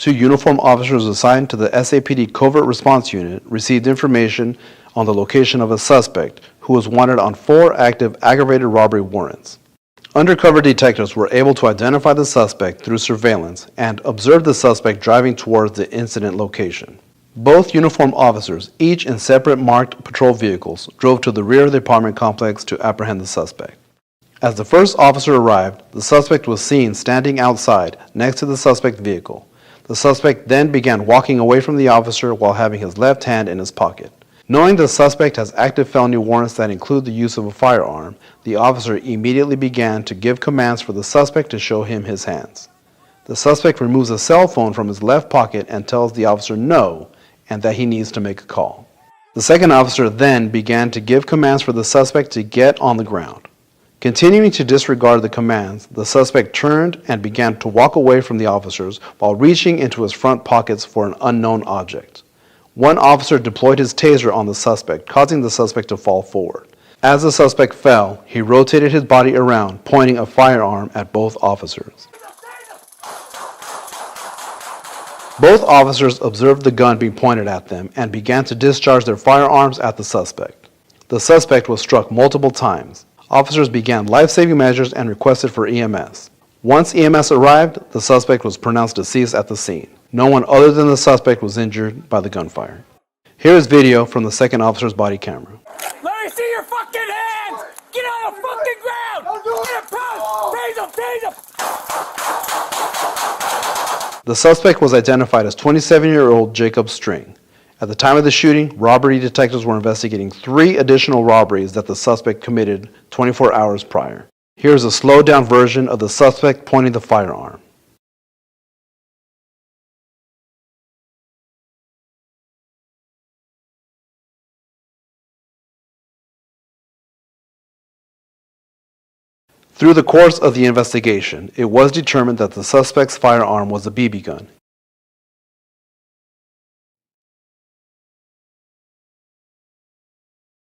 2 uniformed officers assigned to the SAPD Covert Response Unit received information on the location of a suspect who was wanted on 4 active aggravated robbery warrants. Undercover detectives were able to identify the suspect through surveillance and observed the suspect driving towards the incident location. Both uniformed officers, each in separate marked patrol vehicles, drove to the rear of the apartment complex to apprehend the suspect. As the first officer arrived, the suspect was seen standing outside next to the suspect vehicle. The suspect then began walking away from the officer while having his left hand in his pocket. Knowing the suspect has active felony warrants that include the use of a firearm, the officer immediately began to give commands for the suspect to show him his hands. The suspect removes a cell phone from his left pocket and tells the officer no, and that he needs to make a call. The second officer then began to give commands for the suspect to get on the ground. Continuing to disregard the commands, the suspect turned and began to walk away from the officers while reaching into his front pockets for an unknown object. One officer deployed his taser on the suspect, causing the suspect to fall forward. As the suspect fell, he rotated his body around, pointing a firearm at both officers. Both officers observed the gun being pointed at them and began to discharge their firearms at the suspect. The suspect was struck multiple times. Officers began life-saving measures and requested for EMS. Once EMS arrived, the suspect was pronounced deceased at the scene. No one other than the suspect was injured by the gunfire. Here is video from the second officer's body camera. Let me see your fucking hands! Get on the fucking ground! Get a post! Tase him! Tase him! The suspect was identified as 27-year-old Jacob String. At the time of the shooting, robbery detectives were investigating 3 additional robberies that the suspect committed 24 hours prior. Here's a slowed-down version of the suspect pointing the firearm. Through the course of the investigation, it was determined that the suspect's firearm was a BB gun.